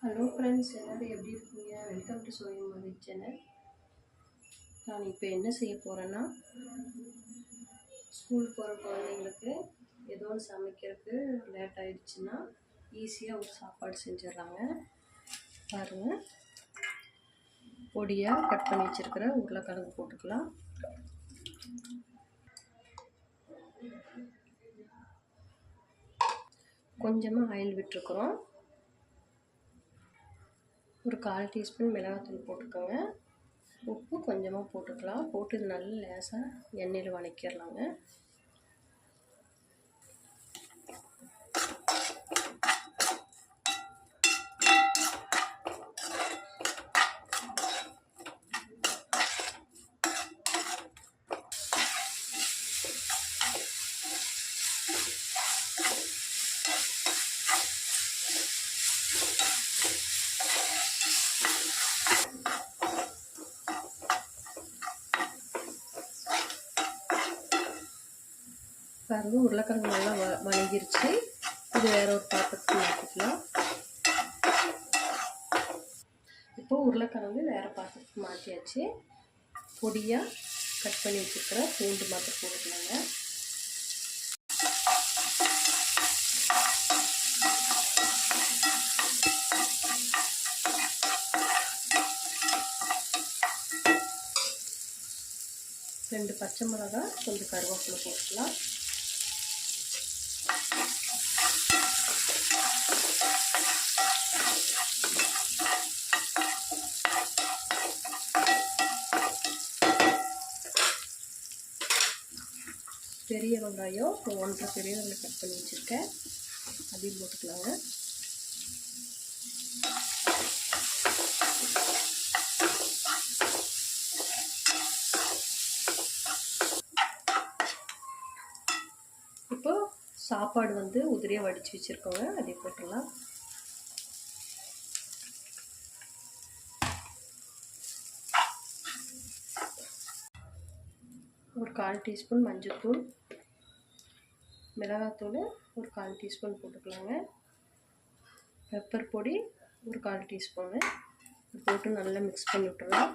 Hello friends, எல்லோரும் எப்படி இருக்கீங்க? Welcome to Soyam Mathi channel. நான் இப்போ என்ன செய்ய போகிறேன்னா, ஸ்கூல் போகிற குழந்தைங்களுக்கு ஏதோ ஒன்று சமைக்கிறதுக்கு லேட் ஆகிடுச்சுன்னா ஈஸியாக ஒரு சாப்பாடு செஞ்சிடறாங்க. பாருங்கள், பொடியாக கட் பண்ணி வச்சுருக்கிற உருளைக்கிழங்கு போட்டுக்கலாம். கொஞ்சமாக ஆயில் விட்டுருக்குறோம். ஒரு 1/4 டீஸ்பூன் மிளகாத்தூள் போட்டுக்கோங்க. உப்பு கொஞ்சமாக போட்டுக்கலாம். போட்டு இது நல்லா லேசாக எண்ணெயில் வதக்கிடலாங்க. பாருங்க, உருளைக்கிழங்கு நல்லா வணங்கிருச்சு. இது வேற ஒரு பாத்திரத்துக்கு மாற்றிக்கலாம். இப்போ உருளைக்கிழங்கு வேற பாத்திரத்துக்கு மாற்றியாச்சு. பொடியாக கட் பண்ணி வச்சுருக்கிற பூண்டு மாத்திரம் போட்டுக்கலாங்க. ரெண்டு பச்சை மிளகாய், கொஞ்சம் கருவேப்பிலை போட்டுக்கலாம். பெரிய வெங்காயம் 1.5 பெரிய வெங்காயம் கட் பண்ணி வச்சுருக்கேன், அதையும் போட்டுக்கலாங்க. இப்போ சாப்பாடு உதிரியாக வடித்து வச்சுருக்கோங்க, அதை போட்டுடலாம். ஒரு 1/4 டீஸ்பூன் மஞ்சள்தூள், மிளகாத்தூள் ஒரு 1/4 டீஸ்பூன் போட்டுக்கலாங்க. பெப்பர் பொடி ஒரு 1/4 டீஸ்பூனு போட்டு நல்லா மிக்ஸ் பண்ணி விட்டுறலாம்.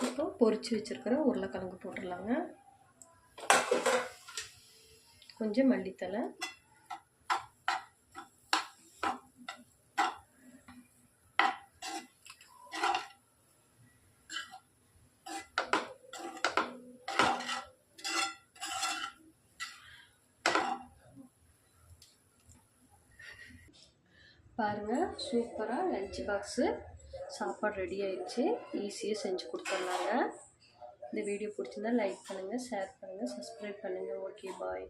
இப்போ பொரிச்சு வச்சுருக்கிற உருளைக்கிழங்கு போட்டுடலாங்க. கொஞ்சம் மல்லித்தலை, பாருங்கள், சூப்பராக லஞ்ச் பாக்ஸு சாப்பாடு ரெடி ஆயிடுச்சு. ஈஸியாக செஞ்சு கொடுத்துட்லாங்க. இந்த வீடியோ பிடிச்சிருந்தா லைக் பண்ணுங்கள், ஷேர் பண்ணுங்கள், சப்ஸ்கிரைப் பண்ணுங்கள். ஓகே, பாய்.